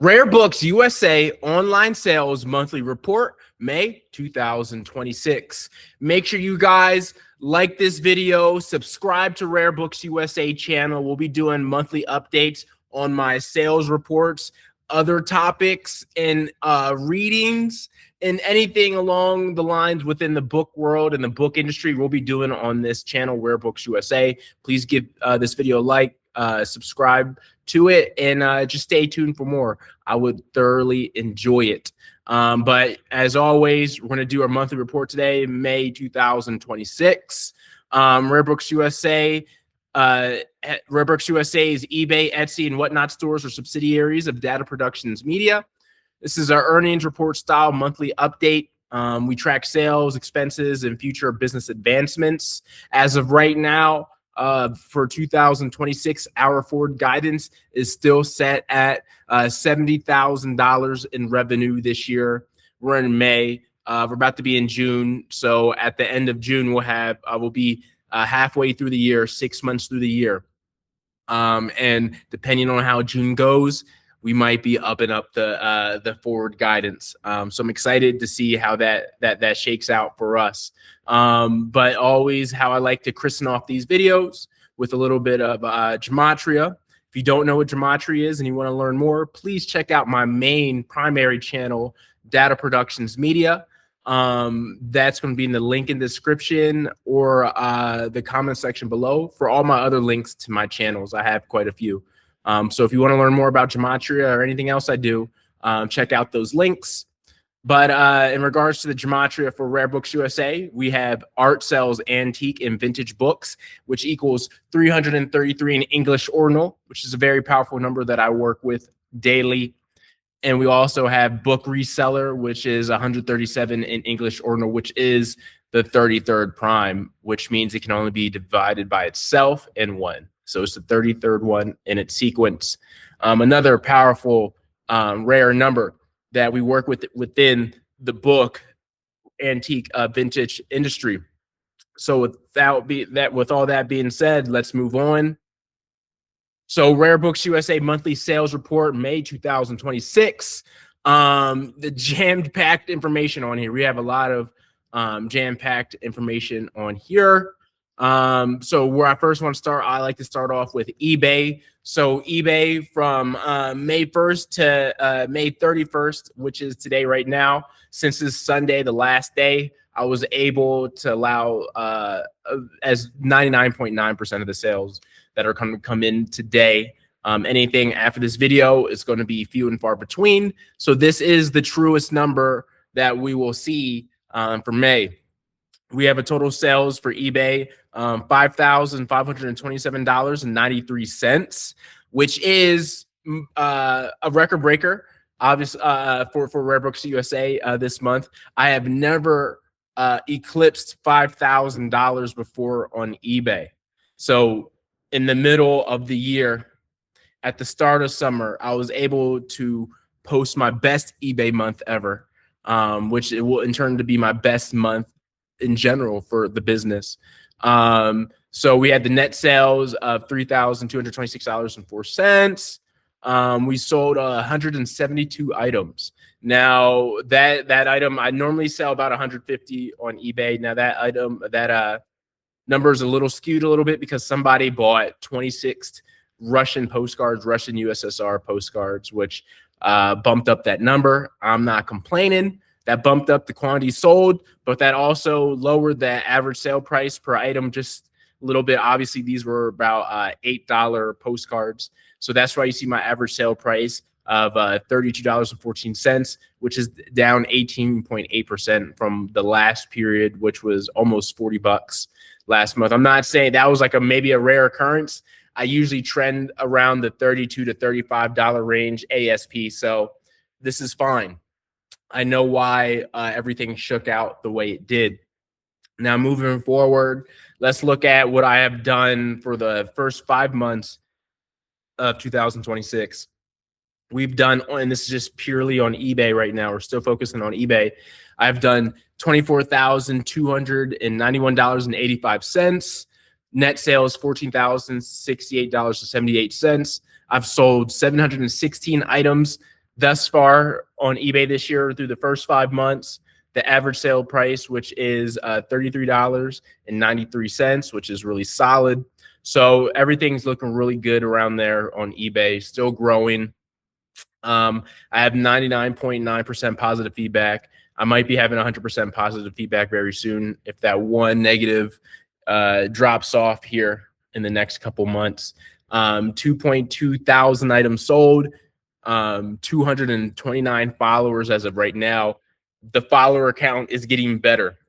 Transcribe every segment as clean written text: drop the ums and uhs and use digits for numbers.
Rare Books USA online sales monthly report, May 2026. Make sure you guys like this video, subscribe to Rare Books USA channel. We'll be doing monthly updates on my sales reports, other topics and readings, and anything along the lines within the book world and the book industry we'll be doing on this channel, Rare Books USA. Please give this video a like, subscribe to it, and just stay tuned for more. I would thoroughly enjoy it. But as always, we're going to do our monthly report today, May 2026. Rare Books USA. Rare Books USA is eBay, Etsy, and whatnot stores or subsidiaries of Data Productions Media. This is our earnings report style monthly update. We track sales, expenses, and future business advancements. As of right now, for 2026, our forward guidance is still set at $70,000 in revenue this year. We're in May. We're about to be in June. So at the end of June, we'll be halfway through the year, 6 months through the year. And depending on how June goes, we might be up and up the forward guidance. So I'm excited to see how that shakes out for us. But always how I like to christen off these videos with a little bit of gematria. If you don't know what gematria is and you want to learn more, please check out my main primary channel, Data Productions Media. That's going to be in the link in the description or the comment section below for all my other links to my channels. I have quite a few. So if you want to learn more about gematria or anything else I do, check out those links. But in regards to the gematria for Rare Books USA, we have art sells antique and vintage books, which equals 333 in English ordinal, which is a very powerful number that I work with daily. And we also have book reseller, which is 137 in English ordinal, which is the 33rd prime, which means it can only be divided by itself and one. So it's the 33rd one in its sequence. Another powerful rare number that we work with within the book antique vintage industry. So with all that being said, let's move on. So Rare Books USA monthly sales report, May 2026. The jam-packed information on here. We have a lot of jam-packed information on here. So where I first want to start, I like to start off with eBay. So eBay from May 1st to May 31st, which is today right now, since this Sunday, the last day, I was able to allow as 99.9% of the sales that are come in today. Anything after this video is going to be few and far between. So this is the truest number that we will see for May. We have a total sales for eBay, $5,527.93, which is a record breaker, obviously, for Rare Books USA this month. I have never eclipsed $5,000 before on eBay. So in the middle of the year, at the start of summer, I was able to post my best eBay month ever, which it will in turn to be my best month in general for the business. So we had the net sales of $3,226.04. We sold 172 items. Now that item, I normally sell about 150 on eBay. Now that item, that number is a little skewed a little bit because somebody bought 26 Russian postcards, Russian USSR postcards, which bumped up that number. I'm not complaining. That bumped up the quantity sold, but that also lowered the average sale price per item just a little bit. Obviously, these were about $8 postcards. So that's why you see my average sale price of $32.14, which is down 18.8% from the last period, which was almost $40 last month. I'm not saying that was like maybe a rare occurrence. I usually trend around the $32 to $35 range ASP. So this is fine. I know why everything shook out the way it did. Now, moving forward, let's look at what I have done for the first 5 months of 2026. We've done, and this is just purely on eBay right now. We're still focusing on eBay. I've done $24,291.85. Net sales, $14,068.78. I've sold 716 items thus far on eBay this year through the first 5 months. The average sale price, which is $33.93, which is really solid. So everything's looking really good around there on eBay, still growing. I have 99.9% positive feedback. I might be having 100% positive feedback very soon if that one negative drops off here in the next couple months. 2.2 thousand items sold, 229 followers as of right now. The follower count is getting better.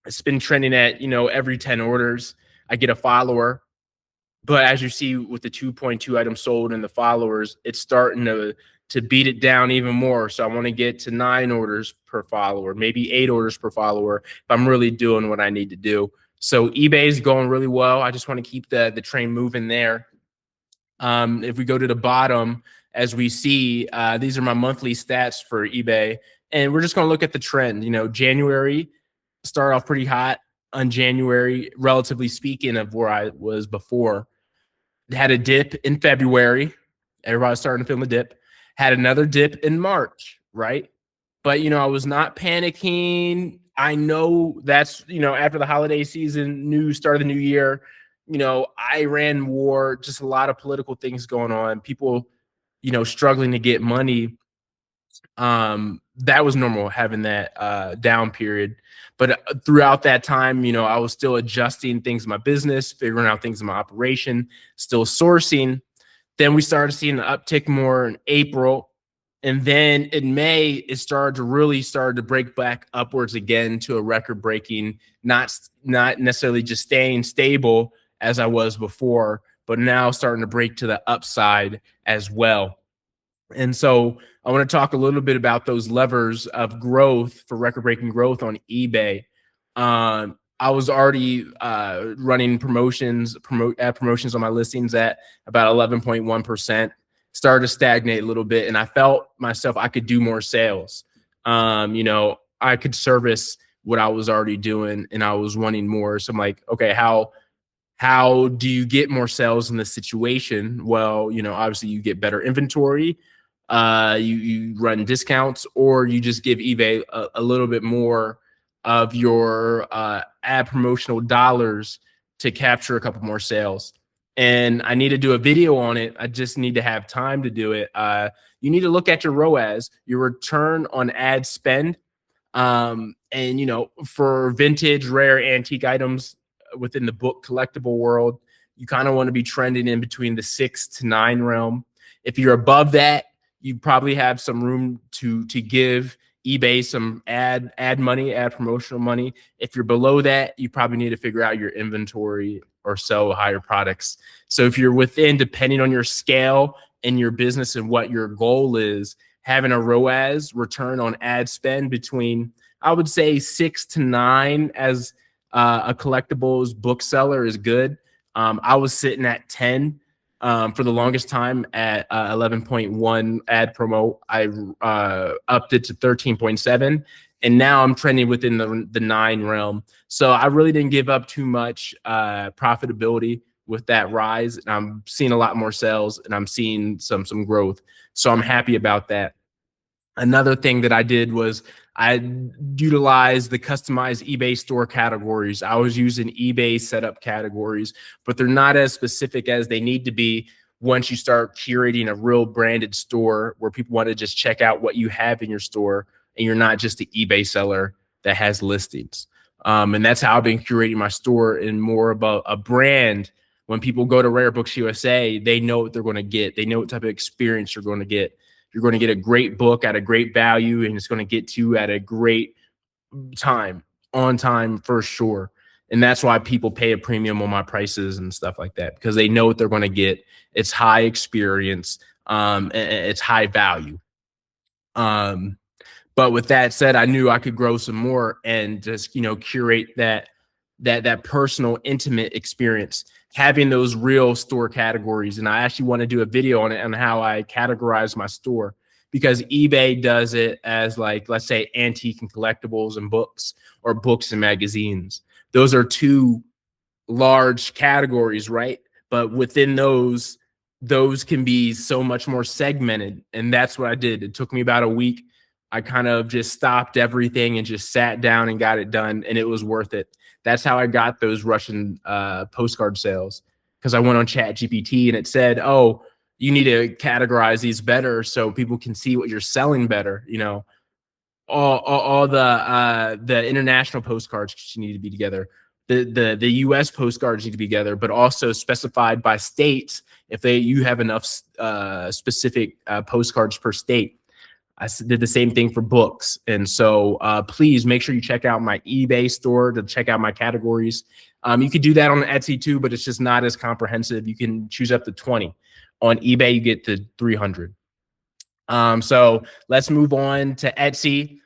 It's been trending at, every 10 orders, I get a follower. But as you see with the 2.2 items sold and the followers, it's starting to beat it down even more. So I want to get to 9 orders per follower, maybe 8 orders per follower if I'm really doing what I need to do. So eBay is going really well. I just want to keep the train moving there. If we go to the bottom, as we see, these are my monthly stats for eBay. And we're just going to look at the trend. January started off pretty hot on January, relatively speaking, of where I was before. Had a dip in February. Everybody's starting to feel the dip. Had another dip in March, right? But, I was not panicking. I know that's, after the holiday season, start of the new year, Iran war, just a lot of political things going on. People, struggling to get money. That was normal, having that down period. But throughout that time, I was still adjusting things in my business, figuring out things in my operation, still sourcing. Then we started seeing an uptick more in April. And then in May, it started to break back upwards again to a record breaking, not necessarily just staying stable as I was before, but now starting to break to the upside as well. And so I want to talk a little bit about those levers of growth for record-breaking growth on eBay. I was already running promotions on my listings at about 11.1%. Started to stagnate a little bit, and I felt myself I could do more sales. I could service what I was already doing, and I was wanting more. So I'm like, okay, how do you get more sales in this situation? Well, obviously you get better inventory, you run discounts, or you just give eBay a little bit more of your ad promotional dollars to capture a couple more sales. And I need to do a video on it. I just need to have time to do it. You need to look at your ROAS, your return on ad spend. And, for vintage, rare, antique items within the book collectible world, you kind of want to be trending in between the 6 to 9 realm. If you're above that, you probably have some room to give eBay some ad money, ad promotional money. If you're below that, you probably need to figure out your inventory or sell higher products. So if you're within, depending on your scale and your business and what your goal is, having a ROAS, return on ad spend, between, I would say, 6 to 9 as a collectibles bookseller is good. I was sitting at 10 for the longest time at 11.1 ad promo. I upped it to 13.7, and now I'm trending within the 9 realm. So I really didn't give up too much profitability with that rise, and I'm seeing a lot more sales, and I'm seeing some growth. So I'm happy about that. Another thing that I did was I utilized the customized eBay store categories. I was using eBay setup categories, but they're not as specific as they need to be once you start curating a real branded store where people want to just check out what you have in your store, and you're not just an eBay seller that has listings. And that's how I've been curating my store, in more about a brand. When people go to Rare Books USA, they know what they're going to get. They know what type of experience you're going to get. You're going to get a great book at a great value, and it's going to get you at a great time, on time for sure. And that's why people pay a premium on my prices and stuff like that, because they know what they're going to get. It's high experience, and it's high value. But with that said, I knew I could grow some more and just, curate that personal, intimate experience, having those real store categories. And I actually want to do a video on it, on how I categorize my store, because eBay does it as, like, let's say antique and collectibles and books, or books and magazines. Those are 2 large categories, right? But within those, those can be so much more segmented. And that's what I did. It took me about a week. I kind of just stopped everything and just sat down and got it done, and it was worth it. That's how I got those Russian postcard sales, because I went on Chat GPT and it said, oh, you need to categorize these better so people can see what you're selling better. You know, all the international postcards need to be together. The U.S. postcards need to be together, but also specified by states if you have enough specific postcards per state. I did the same thing for books. And so please make sure you check out my eBay store to check out my categories. You could do that on Etsy too, but it's just not as comprehensive. You can choose up to 20. On eBay, you get to 300. So let's move on to Etsy.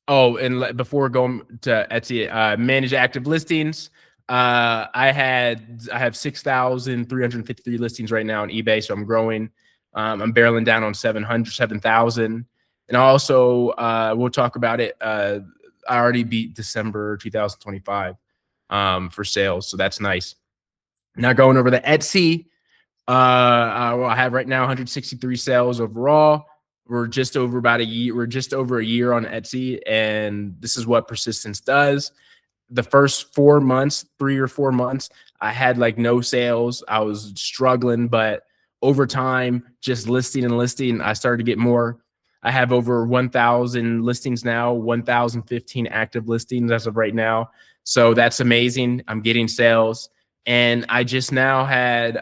Oh, and before going to Etsy, manage active listings. I have 6,353 listings right now on eBay, so I'm growing. I'm barreling down on 7,000. And also, we'll talk about it. I already beat December 2025 for sales, so that's nice. Now going over the Etsy, I have right now 163 sales overall. We're just over about a year. We're just over a year on Etsy, and this is what persistence does. The first 4 months, 3 or 4 months, I had like no sales. I was struggling, but over time, just listing and listing, I started to get more. I have over 1,000 listings now, 1,015 active listings as of right now. So that's amazing. I'm getting sales, and I just now had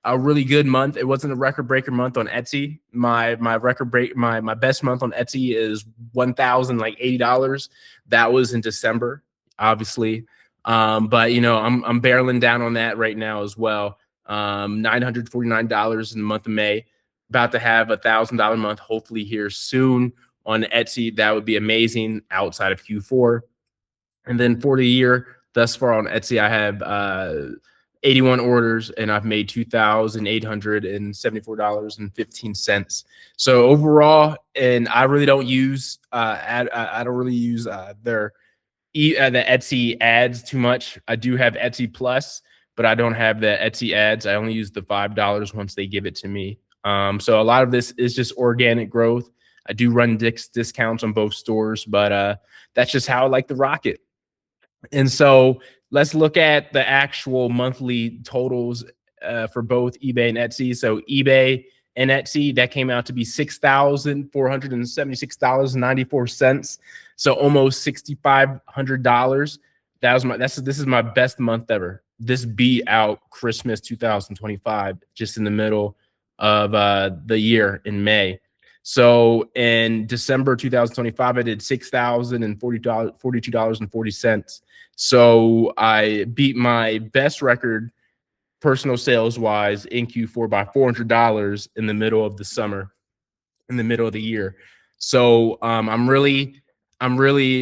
a really good month. It wasn't a record breaker month on Etsy. My best month on Etsy is $1,080. That was in December, obviously. But you know, I'm barreling down on that right now as well. $949 in the month of May. About to have $1,000 month, hopefully here soon on Etsy. That would be amazing outside of Q4. And then for the year thus far on Etsy, I have 81 orders, and I've made $2,874.15. So overall, and I really don't use I don't really use the Etsy ads too much. I do have Etsy Plus, but I don't have the Etsy ads. I only use the $5 once they give it to me. So a lot of this is just organic growth. I do run discounts on both stores, but that's just how I like to rock it. And so let's look at the actual monthly totals for both eBay and Etsy. So eBay and Etsy, that came out to be $6,476.94. So almost $6,500. This is my best month ever. This beat out Christmas 2025, just in the middle of the year in May. So in December 2025, I did $6,042.40. So I beat my best record personal sales wise in Q4 by $400 in the middle of the summer, in the middle of the year. So I'm really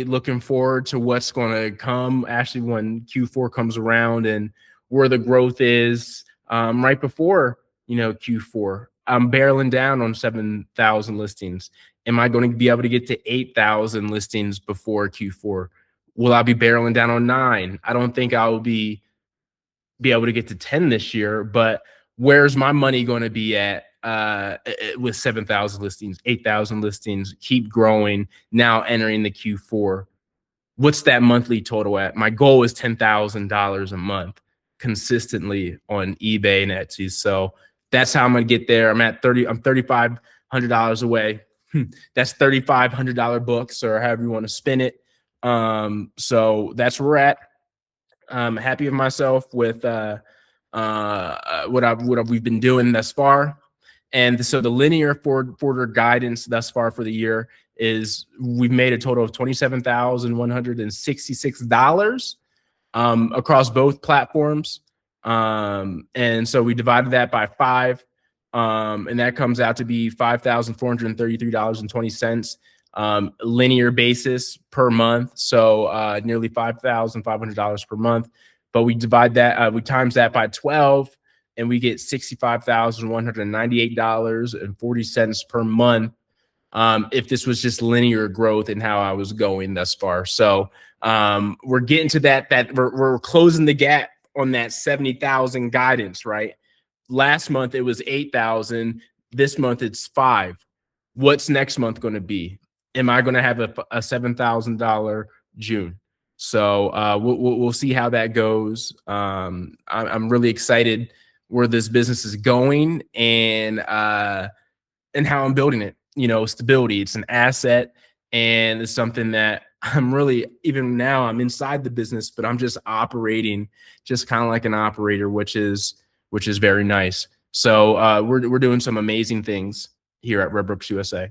looking forward to what's going to come actually when Q4 comes around, and where the growth is right before, you know, Q4. I'm barreling down on 7,000 listings. Am I going to be able to get to 8,000 listings before Q4? Will I be barreling down on 9? I don't think I will be able to get to 10 this year, but where's my money going to be at with 7,000 listings, 8,000 listings, keep growing, now entering the Q4? What's that monthly total at? My goal is $10,000 a month consistently on eBay and Etsy. So that's how I'm going to get there. I'm $3,500 away. That's $3,500 books, or however you want to spin it. So that's where we're at. I'm happy with myself with what we've been doing thus far. And so the linear forward guidance thus far for the year is we've made a total of $27,166 across both platforms. And so we divided that by 5, and that comes out to be $5,433.20 linear basis per month. So nearly $5,500 per month. But we divide that, we times that by 12, and we get $65,198.40 per month. If this was just linear growth and how I was going thus far. So we're getting to that we're closing the gap on that 70,000 guidance, right? Last month it was 8,000. This month it's 5. What's next month going to be? Am I going to have a $7,000 June? So we'll see how that goes. I'm really excited where this business is going, and how I'm building it. You know, stability. It's an asset, and it's something that I'm really, even now I'm inside the business, but I'm just operating just kind of like an operator, which is very nice. So we're doing some amazing things here at Red Brooks USA.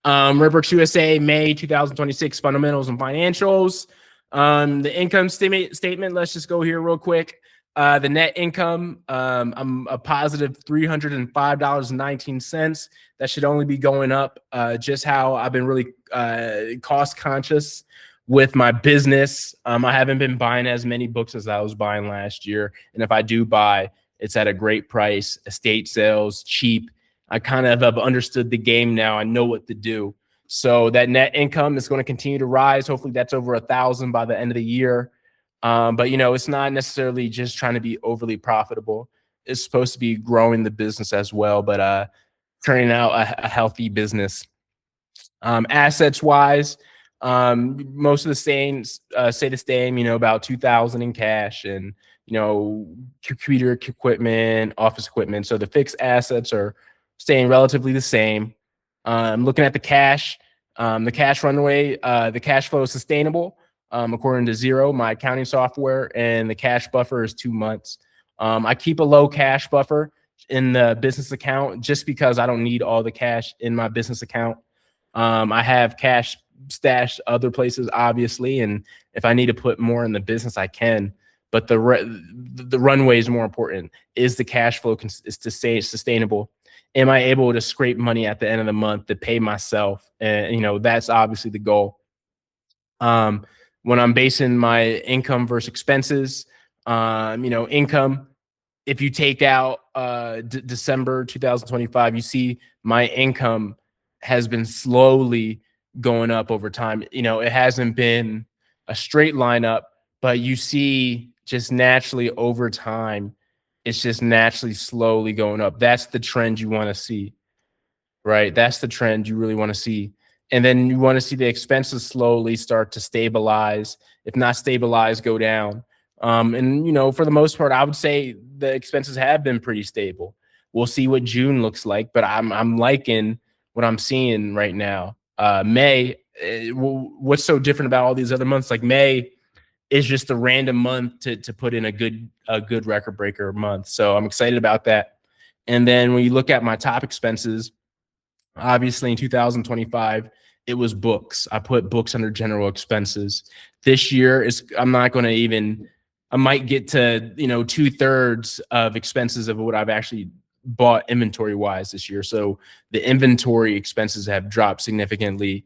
Red Brooks USA, May 2026, fundamentals and financials. The income statement, let's just go here real quick. The net income, I'm a positive $305.19. That should only be going up. Just how I've been really cost conscious with my business. I haven't been buying as many books as I was buying last year. And if I do buy, it's at a great price, estate sales, cheap. I kind of have understood the game now. I know what to do. So that net income is going to continue to rise. Hopefully that's over 1,000 by the end of the year. But you know, it's not necessarily just trying to be overly profitable. It's supposed to be growing the business as well, but turning out a healthy business. Assets wise, most of the same, say the same, you know, about 2,000 in cash and, you know, computer equipment, office equipment. So the fixed assets are staying relatively the same. Looking at the cash runway, the cash flow is sustainable, according to Zero, my accounting software, and the cash buffer is 2 months. I keep a low cash buffer in the business account just because I don't need all the cash in my business account. I have cash stashed other places, obviously, and if I need to put more in the business, I can. But the runway is more important. Is the cash flow is to stay sustainable? Am I able to scrape money at the end of the month to pay myself? And you know, that's obviously the goal. When I'm basing my income versus expenses, you know, income, if you take out December 2025, you see my income has been slowly going up over time. You know, it hasn't been a straight line up, but you see just naturally over time, it's just naturally slowly going up. That's the trend you want to see, right? That's the trend you really want to see. And then you want to see the expenses slowly start to stabilize. If not stabilize, go down. And, you know, for the most part, I would say the expenses have been pretty stable. We'll see what June looks like, but I'm liking what I'm seeing right now. May, what's so different about all these other months? Like May is just a random month to put in a good record breaker month. So I'm excited about that. And then when you look at my top expenses, obviously in 2025, it was books. I put books under general expenses. This year I'm not going to even, I might get to, you know, 2/3 of expenses of what I've actually bought inventory wise this year. So the inventory expenses have dropped significantly.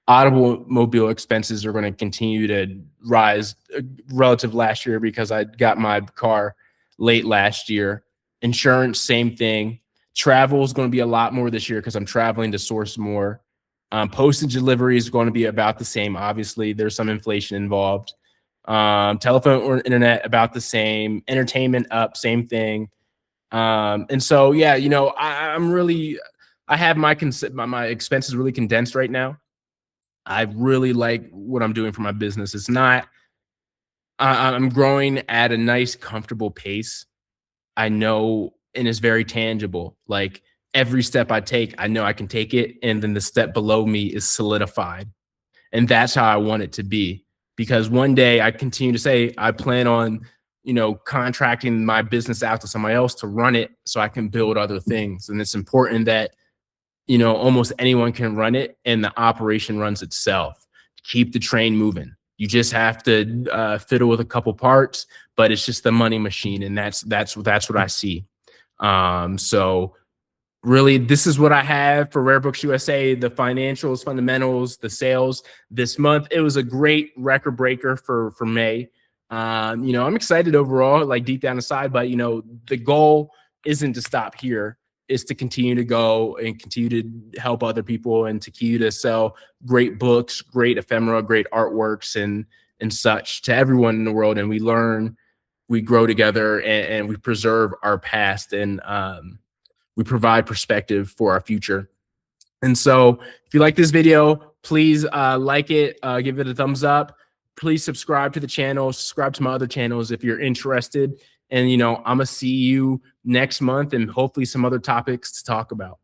Automobile expenses are going to continue to rise relative last year because I got my car late last year. Insurance, same thing. Travel is going to be a lot more this year because I'm traveling to source more. Postage delivery is going to be about the same. Obviously, there's some inflation involved. Telephone or internet about the same. Entertainment up, same thing. And so, yeah, you know, I have my expenses really condensed right now. I really like what I'm doing for my business. It's not, I'm growing at a nice, comfortable pace. I know, and it's very tangible. Like every step I take, I know I can take it. And then the step below me is solidified. And that's how I want it to be. Because one day I continue to say, I plan on, you know, contracting my business out to somebody else to run it so I can build other things. And it's important that, you know, almost anyone can run it and the operation runs itself. Keep the train moving. You just have to fiddle with a couple parts, but it's just the money machine, and that's what I see. So really, this is what I have for Rare Books USA, the financials, fundamentals, the sales this month. It was a great record breaker for May. You know, I'm excited overall, like deep down inside, but you know, the goal isn't to stop here. Is to continue to go and continue to help other people and to continue to sell great books, great ephemera, great artworks and such to everyone in the world. And we learn we grow together, and we preserve our past, and we provide perspective for our future. And so if you like this video, please like it, give it a thumbs up. Please subscribe to the channel, subscribe to my other channels if you're interested. And, I'm going to see you next month and hopefully some other topics to talk about.